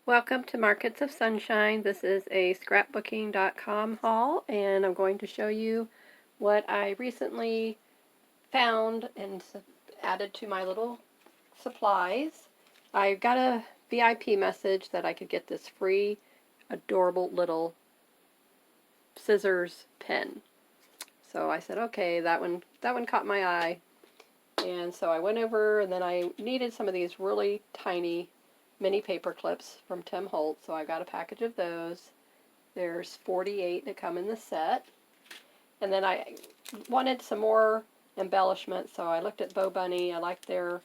Welcome to Markets of Sunshine. This is a scrapbooking.com haul, and I'm going to show you what I recently found and added to my little supplies. I got a VIP message that I could get this free, adorable little scissors pen. So I said, okay, that one caught my eye. And so I went over, and then I needed some of these really tiny mini paper clips from Tim Holtz, so I got a package of those. There's 48 that come in the set. And then I wanted some more embellishment, so I looked at Bo Bunny. I liked their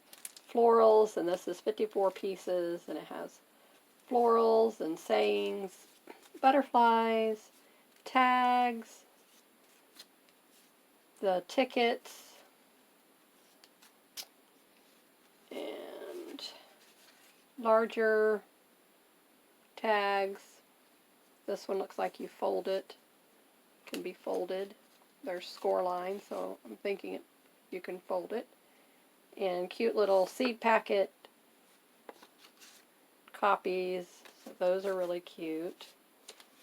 florals, and this is 54 pieces, and it has florals and sayings, butterflies, tags, the tickets, and larger tags. This one looks like you fold it. Can be folded. There's score lines, so I'm thinking you can fold it. And cute little seed packet copies. So those are really cute.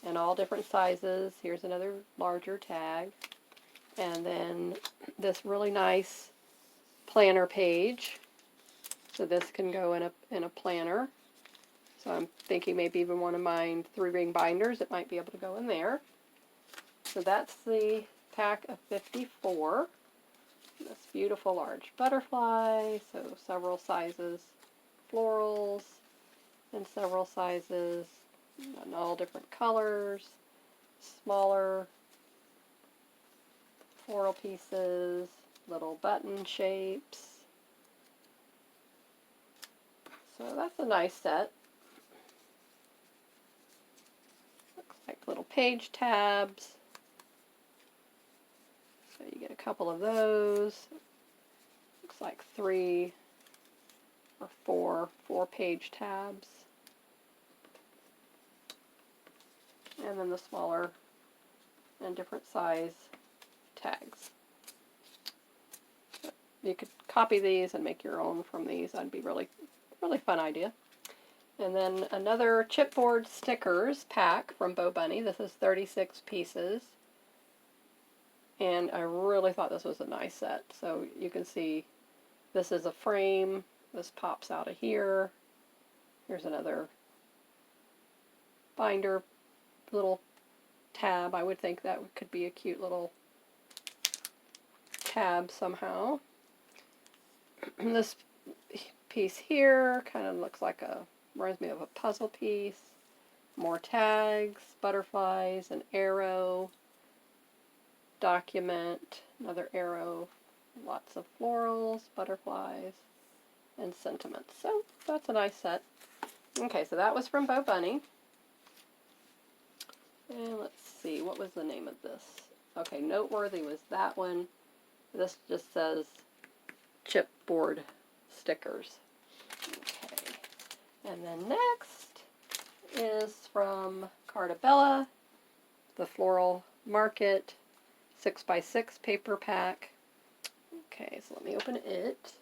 And all different sizes. Here's another larger tag. And then this really nice planner page. So this can go in a planner. So I'm thinking maybe even one of mine 3-ring binders, it might be able to go in there. So that's the pack of 54. This beautiful large butterfly, so several sizes, florals in several sizes, and all different colors, smaller floral pieces, little button shapes. So that's a nice set. Looks like little page tabs. So you get a couple of those. Looks like 3 or 4 page tabs. And then the smaller and different size tags. You could copy these and make your own from these. That'd be really fun idea. And then another chipboard stickers pack from Bo Bunny. This is 36 pieces. And I really thought this was a nice set. So you can see this is a frame. This pops out of here. Here's another binder little tab. I would think that could be a cute little tab somehow. This piece here kind of looks like reminds me of a puzzle piece. More tags, butterflies, an arrow, document, another arrow, lots of florals, butterflies, and sentiments. So that's a nice set. Okay, so that was from Bo Bunny. And let's see, what was the name of this? Okay, Noteworthy was that one. This just says chipboard stickers. Okay, and then next is from Cartabella, the Floral Market 6x6 paper pack. Okay, so let me open it.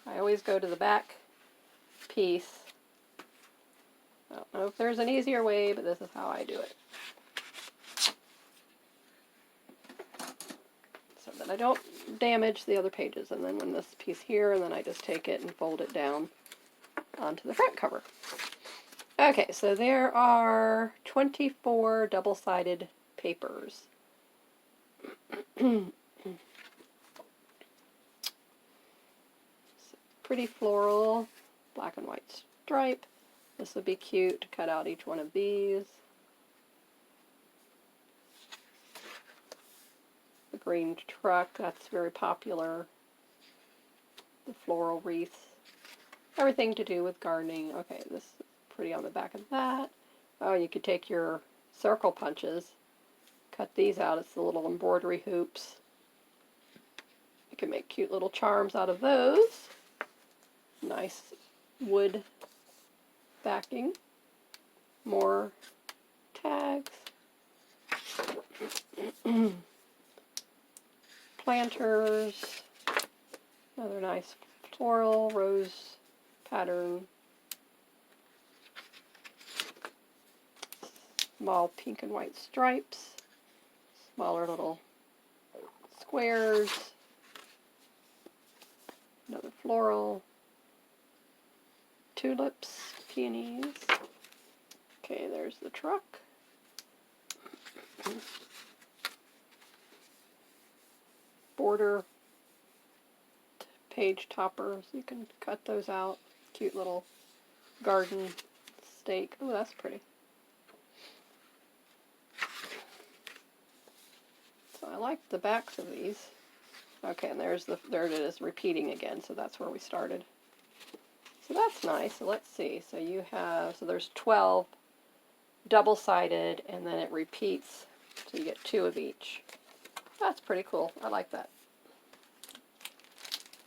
I always go to the back piece. I don't know if there's an easier way, but this is how I do it. So that I don't damage the other pages. And then when this piece here, and then I just take it and fold it down onto the front cover. Okay, so there are 24 double-sided papers. Pretty floral, black and white stripe. This would be cute to cut out each one of these. The green truck, that's very popular. The floral wreaths. Everything to do with gardening. Okay, this is pretty on the back of that. Oh, you could take your circle punches, cut these out. It's the little embroidery hoops. You can make cute little charms out of those. Nice wood backing. More tags. Planters. Another nice floral rose pattern. Small pink and white stripes. Smaller little squares. Another floral. Tulips, peonies. Okay, there's the truck. Border page toppers. You can cut those out. Cute little garden stake. Oh, that's pretty. So I like the backs of these. Okay, and there it is repeating again, so that's where we started. So that's nice. So let's see. So you have, so there's 12 double-sided, and then it repeats, so you get 2 of each. That's pretty cool. I like that.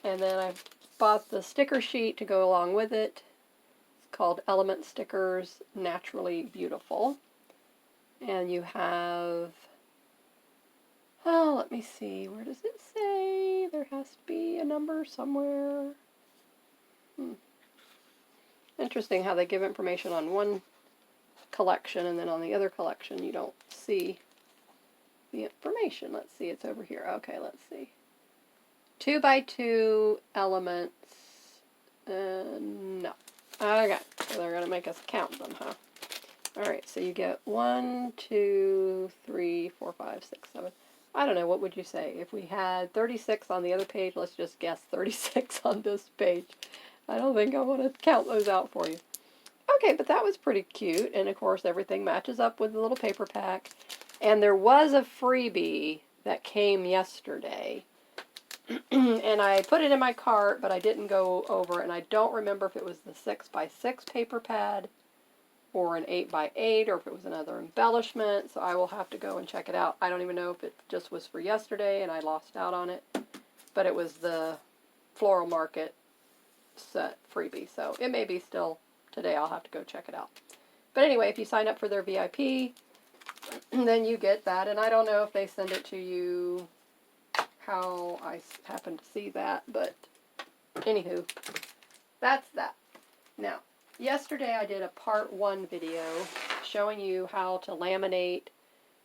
And then I bought the sticker sheet to go along with it. It's called Element Stickers Naturally Beautiful. And you have, oh, let me see, where does it say? There has to be a number somewhere. Interesting how they give information on one collection and then on the other collection you don't see the information. Let's see, it's over here. Okay, let's see. 2x2 elements. No. Okay, so they're going to make us count them, huh? Alright, so you get 1, 2, 3, 4, 5, 6, 7. I don't know, what would you say? If we had 36 on the other page, let's just guess 36 on this page. I don't think I want to count those out for you. Okay, but that was pretty cute, and of course everything matches up with the little paper pack. And there was a freebie that came yesterday, and I put it in my cart, but I didn't go over, and I don't remember if it was the 6x6 paper pad or an 8x8, or if it was another embellishment, so I will have to go and check it out. I don't even know if it just was for yesterday and I lost out on it, but it was the Floral Market set freebie, so it may be still today. I'll have to go check it out. But anyway, if you sign up for their VIP, then you get that, and I don't know if they send it to you, how I happen to see that, but anywho, that's that. Now, yesterday I did a part 1 video showing you how to laminate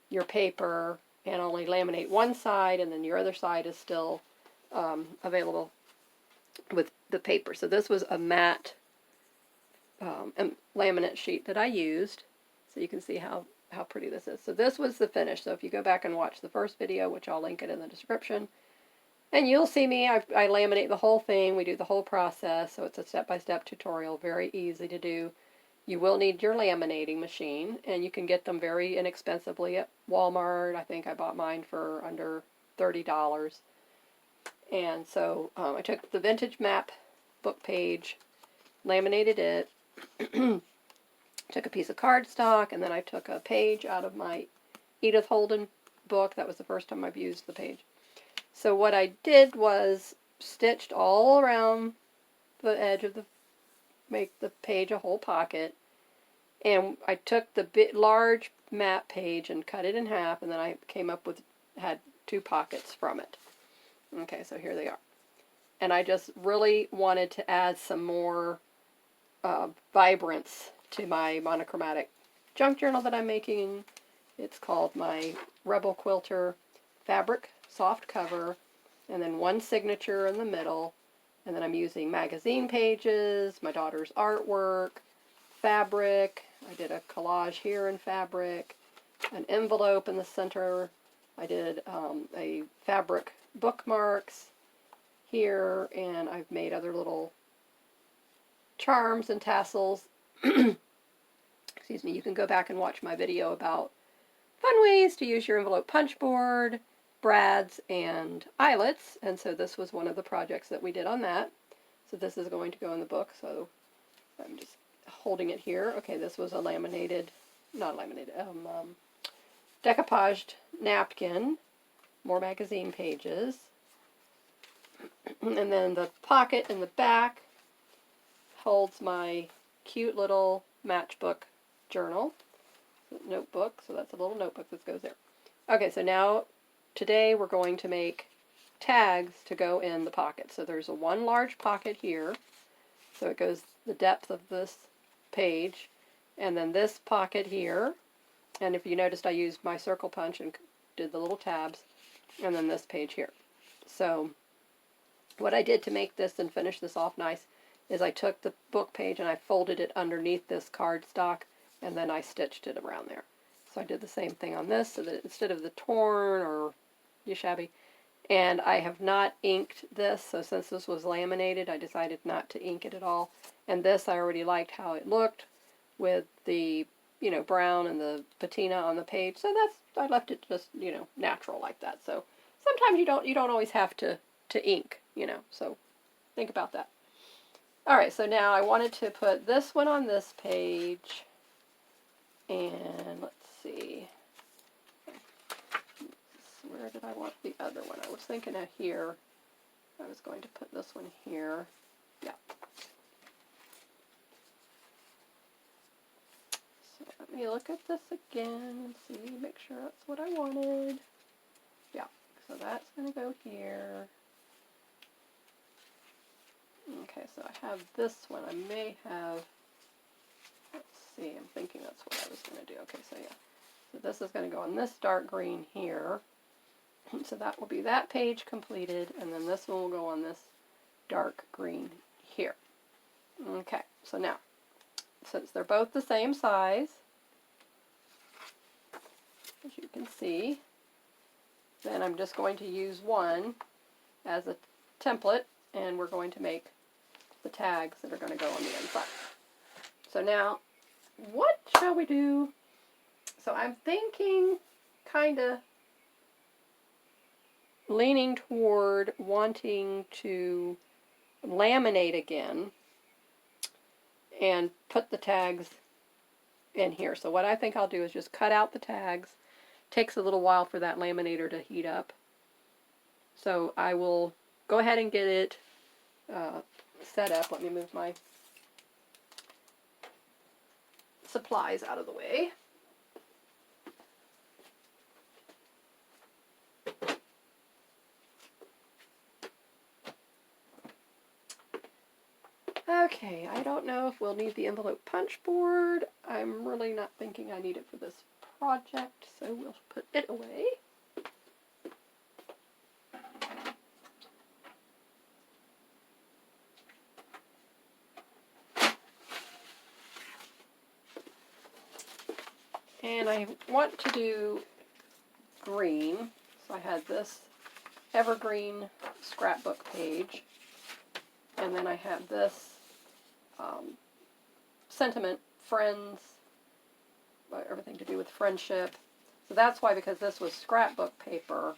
your paper and only laminate one side, and then your other side is still available with the paper. So this was a matte laminate sheet that I used, so you can see how pretty this is. So this was the finish. So if you go back and watch the first video, which I'll link it in the description, and you'll see me, I laminate the whole thing. We do the whole process, so it's a step-by-step tutorial, very easy to do. You will need your laminating machine, and you can get them very inexpensively at Walmart. I think I bought mine for under $30. And so I took the vintage map book page, laminated it, took a piece of cardstock, and then I took a page out of my Edith Holden book. That was the first time I've used the page. So what I did was stitched all around the edge of make the page a whole pocket, and I took the large map page and cut it in half, and then I came up with, had 2 pockets from it. Okay, so here they are. And I just really wanted to add some more vibrance to my monochromatic junk journal that I'm making. It's called my Rebel Quilter fabric soft cover, and then 1 signature in the middle, and then I'm using magazine pages, my daughter's artwork, fabric. I did a collage here in fabric, an envelope in the center. I did a fabric bookmarks here, and I've made other little charms and tassels. Excuse me. You can go back and watch my video about fun ways to use your envelope punch board, brads, and eyelets, and so this was one of the projects that we did on that. So this is going to go in the book, so I'm just holding it here. Okay, this was a laminated, not laminated, decoupaged napkin, more magazine pages, and then the pocket in the back holds my cute little Matchbook journal, notebook, so that's a little notebook that goes there. Okay, so now today we're going to make tags to go in the pocket. So there's a one large pocket here, so it goes the depth of this page, and then this pocket here, and if you noticed I used my circle punch and did the little tabs, and then this page here. So what I did to make this and finish this off nice is I took the book page and I folded it underneath this cardstock, and then I stitched it around there. So I did the same thing on this, so that instead of the torn or shabby, and I have not inked this, so since this was laminated, I decided not to ink it at all. And this, I already liked how it looked with the, you know, brown and the patina on the page. So that's, I left it just, you know, natural like that. So sometimes you don't always have to ink, you know, so think about that. All right, so now I wanted to put this one on this page, and let's see. Where did I want the other one? I was thinking of here. I was going to put this one here. Yeah. So let me look at this again and see, make sure that's what I wanted. Yeah, so that's going to go here. Okay, so I have this one. I may have, let's see, I'm thinking that's what I was going to do. Okay, so yeah. So this is going to go on this dark green here. So that will be that page completed, and then this one will go on this dark green here. Okay, so now, since they're both the same size, as you can see, then I'm just going to use one as a template, and we're going to make the tags that are going to go on the inside. So now, what shall we do? So I'm thinking kind of leaning toward wanting to laminate again and put the tags in here. So what I think I'll do is just cut out the tags. Takes a little while for that laminator to heat up. So I will go ahead and get it set up. Let me move my supplies out of the way. Okay, I don't know if we'll need the envelope punch board. I'm really not thinking I need it for this project, so we'll put it away. And I want to do green, so I had this evergreen scrapbook page, and then I have this sentiment, friends, everything to do with friendship. So that's why, because this was scrapbook paper,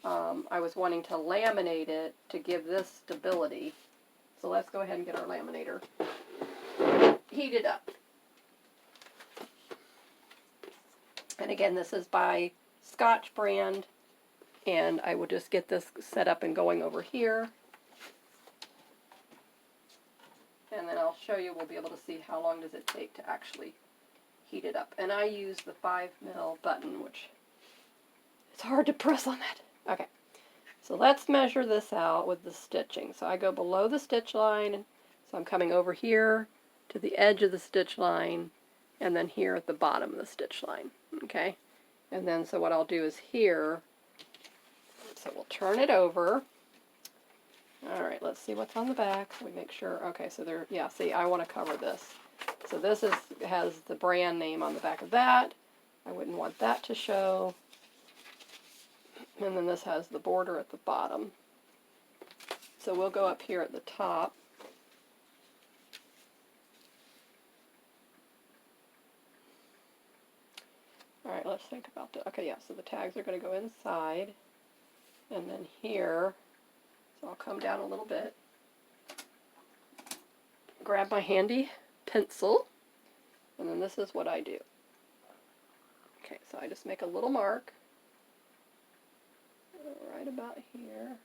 I was wanting to laminate it to give this stability. So let's go ahead and get our laminator heated up. And again, this is by Scotch brand, and I will just get this set up and going over here. And then I'll show you, we'll be able to see how long does it take to actually heat it up. And I use the 5mm button, which it's hard to press on that. Okay, so let's measure this out with the stitching. So I go below the stitch line, so I'm coming over here to the edge of the stitch line, and then here at the bottom of the stitch line. Okay, and then so what I'll do is here, so we'll turn it over. All right, let's see what's on the back. So we make sure. Okay, so there. Yeah, see, I want to cover this. So this has the brand name on the back of that. I wouldn't want that to show. And then this has the border at the bottom. So we'll go up here at the top. All right, let's think about that. Okay, yeah, so the tags are going to go inside. And then here, so I'll come down a little bit, grab my handy pencil, and then this is what I do. Okay, so I just make a little mark right about here.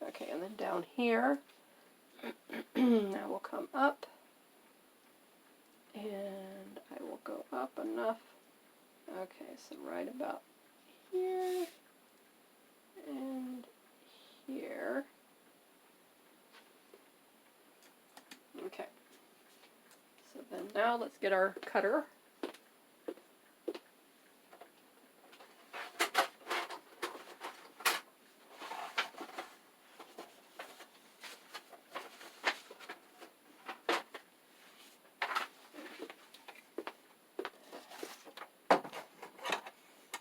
Okay, and then down here, now we'll come up, and I will go up enough. Okay, so right about here, and here. Okay. So then now let's get our cutter.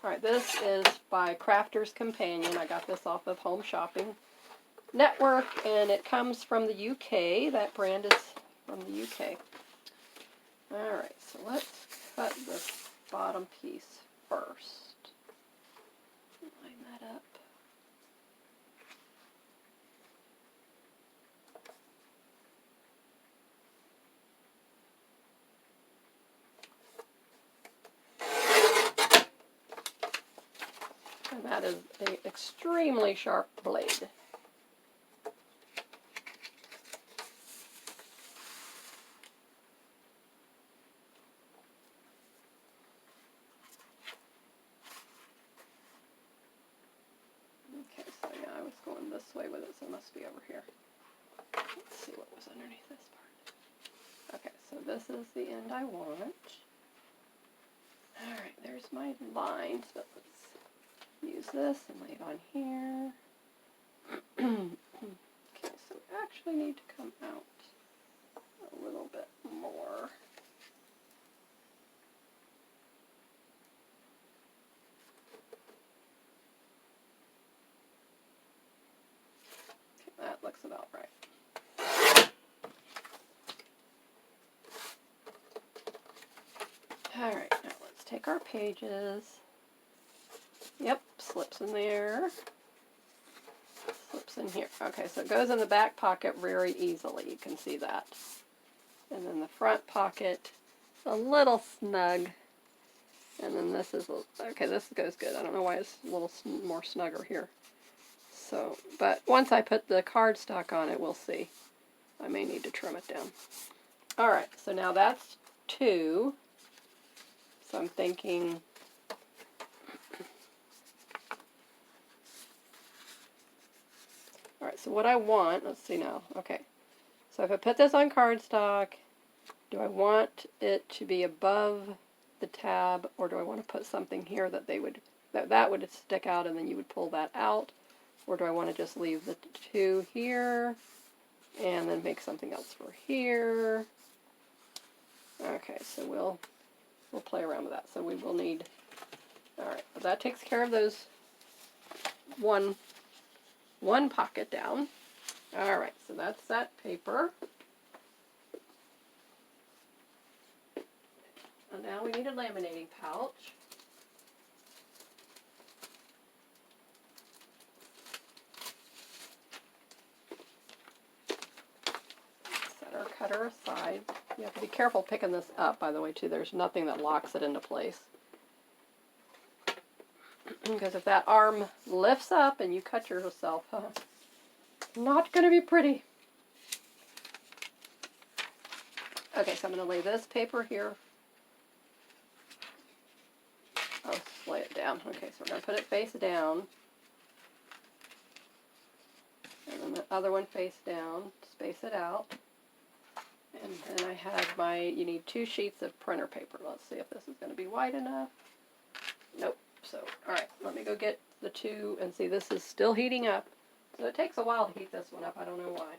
Alright, this is by Crafter's Companion. I got this off of Home Shopping Network, and it comes from the UK. That brand is from the UK. Alright, so let's cut this bottom piece first. Line that up. And that is an extremely sharp blade. Okay, so yeah, I was going this way with it, so it must be over here. Let's see what was underneath this part. Okay, so this is the end I want. Alright, there's my lines, but let's use this and lay it on here. Okay, so we actually need to come out a little bit more. Okay, that looks about right. Alright, now let's take our pages. Yep, slips in there. Slips in here. Okay, so it goes in the back pocket very easily. You can see that. And then the front pocket, a little snug. And then this is, okay, this goes good. I don't know why it's a little more snugger here. So, but once I put the cardstock on it, we'll see. I may need to trim it down. Alright, so now that's 2. So I'm thinking, alright, so what I want, let's see now, okay. So if I put this on cardstock, do I want it to be above the tab, or do I want to put something here that that would stick out and then you would pull that out? Or do I want to just leave the 2 here and then make something else for here? Okay, so we'll play around with that. So we will need, alright, but that takes care of those one pocket down. Alright, so that's that paper. And now we need a laminating pouch. Set our cutter aside. You have to be careful picking this up, by the way, too. There's nothing that locks it into place. Because if that arm lifts up and you cut yourself, not going to be pretty. Okay, so I'm going to lay this paper here. I'll lay it down. Okay, so we're going to put it face down. And then the other one face down. Space it out. And then I have my, you need 2 sheets of printer paper. Let's see if this is going to be wide enough. Nope. So, alright, let me go get the 2 and see, this is still heating up. So it takes a while to heat this one up. I don't know why.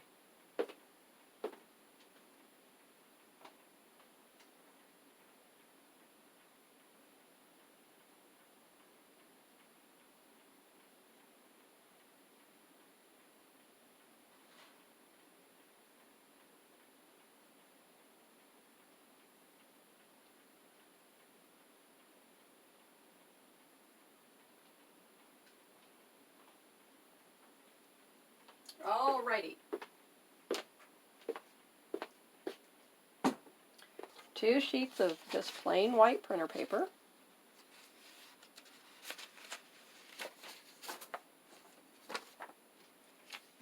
Alrighty. 2 sheets of just plain white printer paper.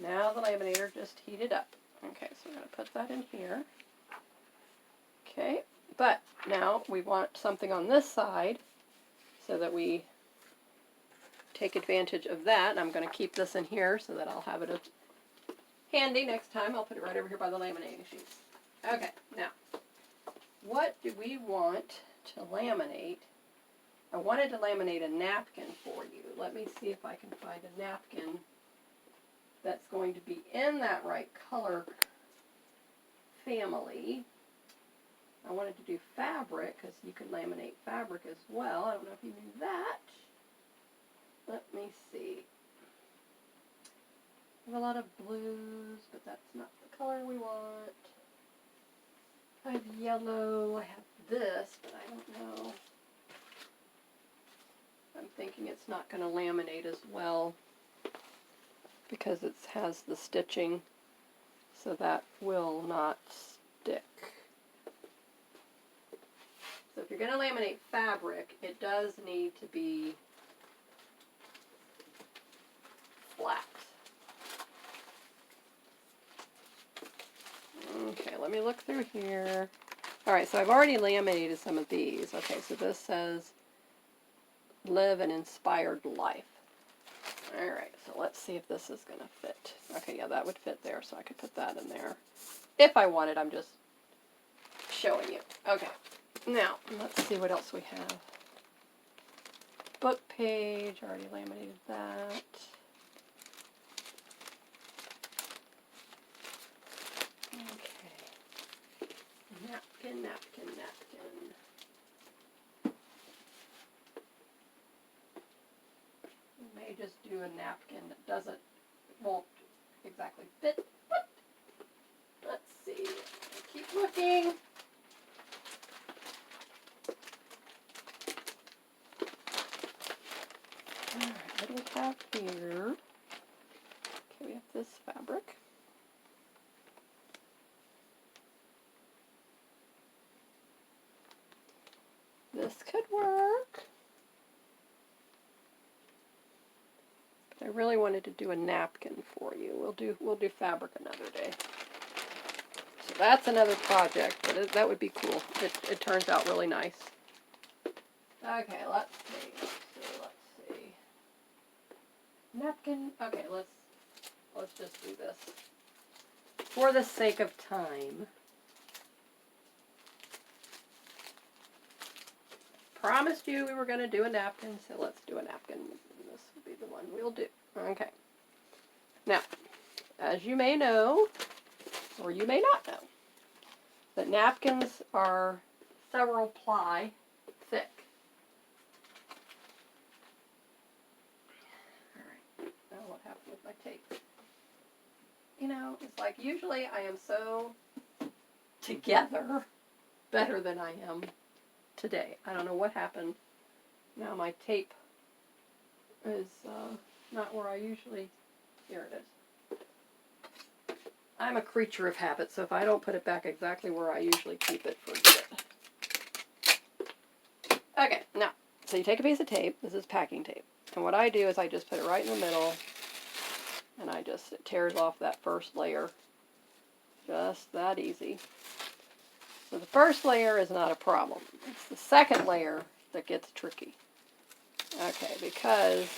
Now the laminator just heated up. Okay, so we're going to put that in here. Okay, but now we want something on this side so that we take advantage of that. I'm going to keep this in here so that I'll have it handy next time. I'll put it right over here by the laminating sheets. Okay, now, what do we want to laminate? I wanted to laminate a napkin for you. Let me see if I can find a napkin that's going to be in that right color family. I wanted to do fabric because you can laminate fabric as well. I don't know if you knew that. Let me see. I have a lot of blues, but that's not the color we want. I have yellow. I have this, but I don't know. I'm thinking it's not going to laminate as well because it has the stitching, so that will not stick. So if you're going to laminate fabric, it does need to be flat. Okay, let me look through here. Alright, so I've already laminated some of these. Okay, so this says live an inspired life. Alright, so let's see if this is going to fit. Okay, yeah, that would fit there, so I could put that in there. If I wanted, I'm just showing you. Okay, now, let's see what else we have. Book page, already laminated that. Okay. Napkin, napkin, napkin. We may just do a napkin that won't exactly fit, but let's see. Keep looking. Alright, what do we have here? Okay, we have this fabric. This could work. But I really wanted to do a napkin for you. We'll do fabric another day. So that's another project, but that would be cool. It turns out really nice. Okay, let's see. Napkin. Okay, let's just do this for the sake of time. Promised you we were going to do a napkin, so let's do a napkin. This will be the one we'll do. Okay. Now, as you may know, or you may not know, that napkins are several ply thick. Alright, now what happened with my tape? You know, it's like usually I am so together better than I am today. I don't know what happened. Now my tape is not where I usually... Here it is. I'm a creature of habit, so if I don't put it back exactly where I usually keep it, forget it. Okay, now, so you take a piece of tape. This is packing tape. And what I do is I just put it right in the middle, and it tears off that first layer. Just that easy. So the first layer is not a problem. It's the second layer that gets tricky. Okay, because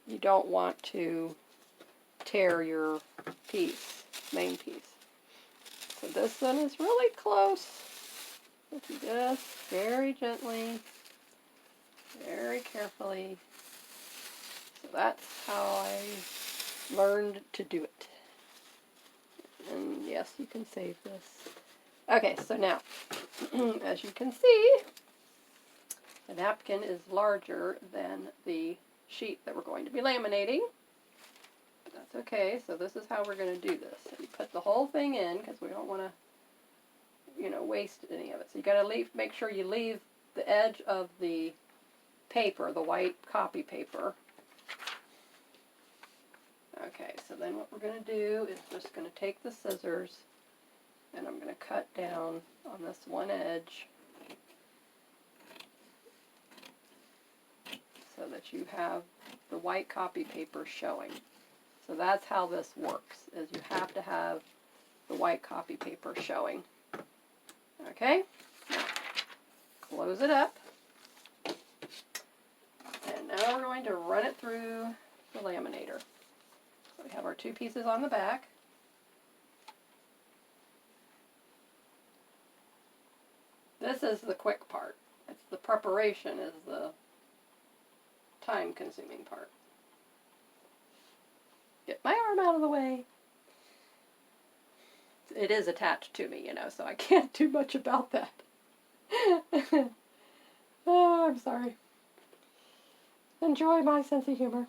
you don't want to tear your main piece. So this one is really close. Just very gently, very carefully. So that's how I learned to do it. And yes, you can save this. Okay, so now, as you can see, the napkin is larger than the sheet that we're going to be laminating. But that's okay, so this is how we're going to do this. So you put the whole thing in, because we don't want to, waste any of it. So you got to make sure you leave the edge of the paper, the white copy paper. Okay, so then what we're going to do is just going to take the scissors, and I'm going to cut down on this one edge so that you have the white copy paper showing. So that's how this works, is you have to have the white copy paper showing. Okay, now close it up. And now we're going to run it through the laminator. So we have our 2 pieces on the back. This is the quick part. It's the preparation is the time-consuming part. Get my arm out of the way. It is attached to me, you know, so I can't do much about that. Oh, I'm sorry. Enjoy my sense of humor.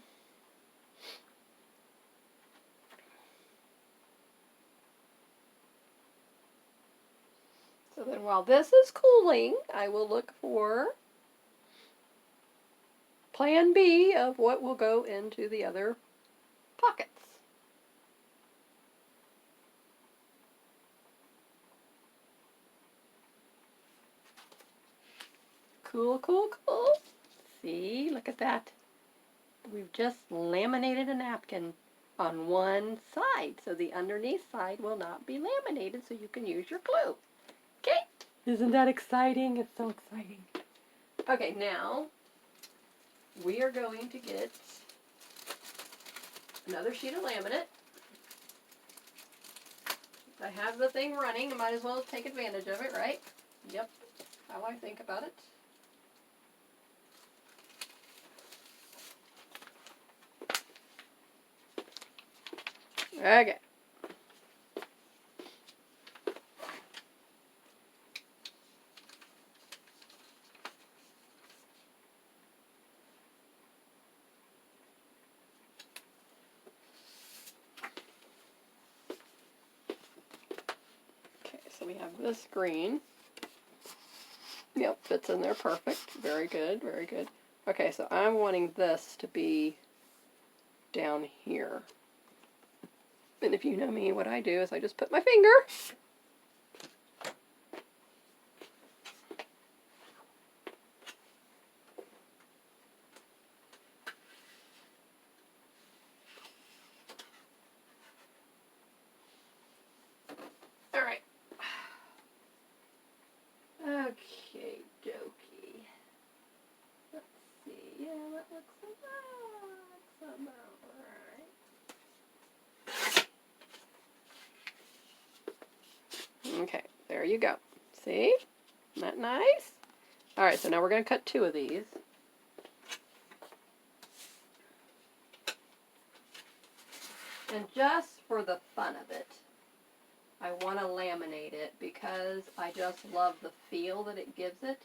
So then while this is cooling, I will look for plan B of what will go into the other pockets. Cool, cool, cool. See, look at that. We've just laminated a napkin on one side, so the underneath side will not be laminated, so you can use your glue. Okay? Isn't that exciting? It's so exciting. Okay, now we are going to get another sheet of laminate. I have the thing running, I might as well take advantage of it, right? Yep, how I think about it. Okay. Okay, so we have this green. Yep, fits in there perfect. Very good, very good. Okay, so I'm wanting this to be down here. And if you know me, what I do is I just put my finger Alright. Okay, dokey. Let's see. Yeah, that looks about right. Okay, there you go. See? Isn't that nice? Alright, so now we're going to cut 2 of these. And just for the fun of it, I want to laminate it because I just love the feel that it gives it.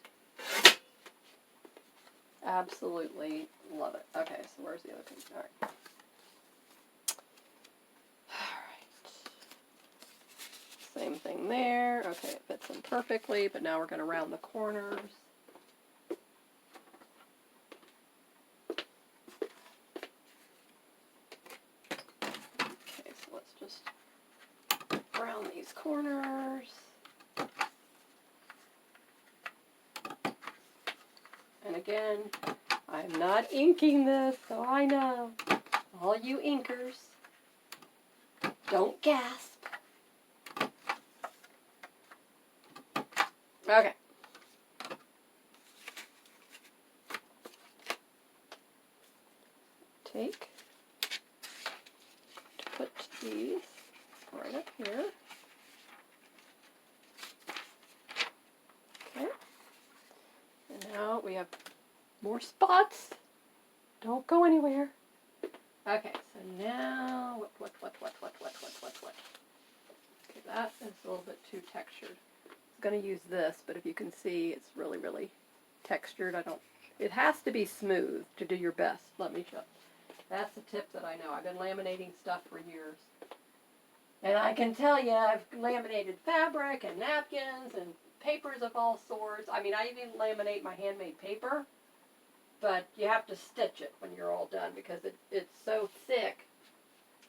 Absolutely love it. Okay, so where's the other piece? Alright. Alright. Same thing there. Okay, it fits in perfectly, but now we're going to round the corners. Okay, so let's just round these corners. And again, I'm not inking this, so I know. All you inkers, don't gasp. Okay. Take, put these right up here. Okay. And now we have more spots. Don't go anywhere. Okay, so now, what? Okay, that is a little bit too textured. I was going to use this, but if you can see, it's really, really textured. It has to be smooth to do your best. Let me show. That's the tip that I know. I've been laminating stuff for years. And I can tell you, I've laminated fabric and napkins and papers of all sorts. I mean, I even laminate my handmade paper. But you have to stitch it when you're all done because it's so thick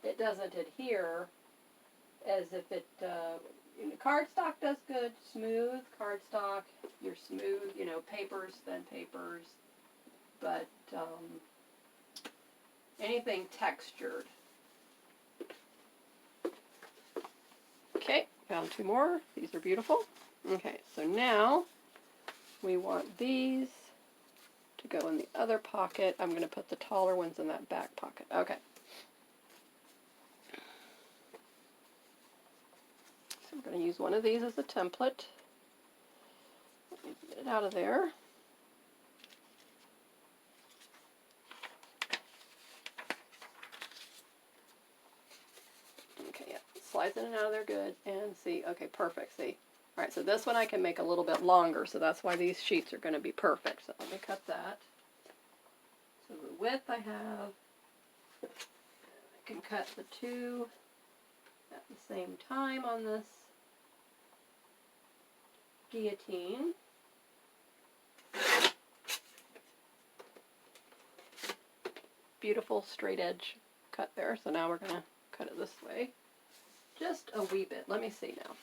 it doesn't adhere as if it, cardstock does good, smooth cardstock, you're smooth, papers, thin papers, but anything textured. Okay, found 2 more. These are beautiful. Okay, so now we want these to go in the other pocket. I'm going to put the taller ones in that back pocket. Okay. So I'm going to use one of these as a template. Let me get it out of there. Okay, yeah, slides in and out of there good. And see, okay, perfect, see. All right, so this one I can make a little bit longer, so that's why these sheets are going to be perfect. So let me cut that. So the width I have, I can cut the two at the same time on this guillotine. Beautiful straight edge cut there. So now we're going to cut it this way. Just a wee bit. Let me see now.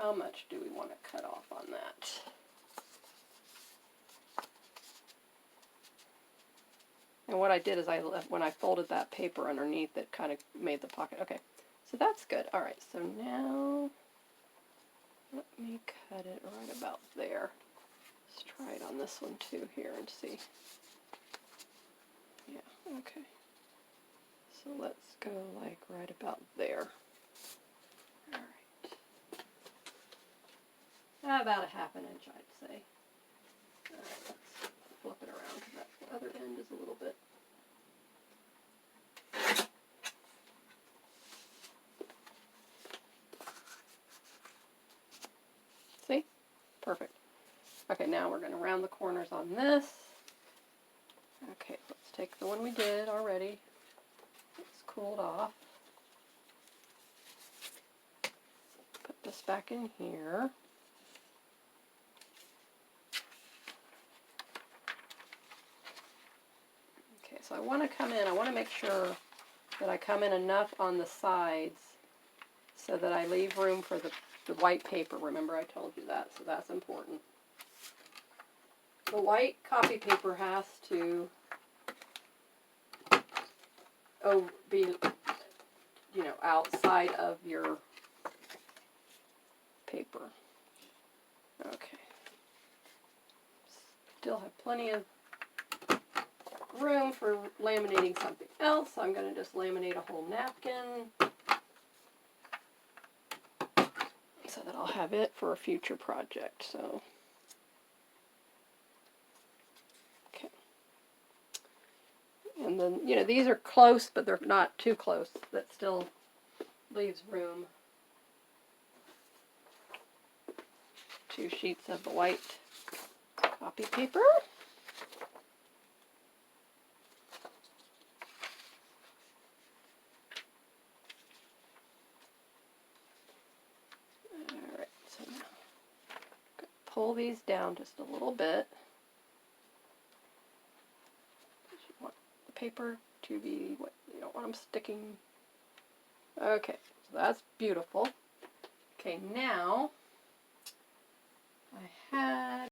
How much do we want to cut off on that? And what I did is when I folded that paper underneath, it kind of made the pocket. Okay, so that's good. All right, so now let me cut it right about there. Let's try it on this one too here and see. Yeah, okay. So let's go like right about there. All right. About a ½ inch, I'd say. All right, let's flip it around because that other end is a little bit. See? Perfect. Okay, now we're going to round the corners on this. Okay, let's take the one we did already. It's cooled off. Put this back in here. Okay, so I want to come in, I want to make sure that I come in enough on the sides so that I leave room for the white paper. Remember I told you that, so that's important. The white copy paper has to be, you know, outside of your paper. Okay. Still have plenty of room for laminating something else. So I'm going to just laminate a whole napkin so that I'll have it for a future project. So, okay. And then, you know, these are close, but they're not too close. That still leaves room. 2 sheets of the white copy paper. Alright, so now pull these down just a little bit. You want the paper to be, you don't want them sticking. Okay, so that's beautiful. Okay, now I had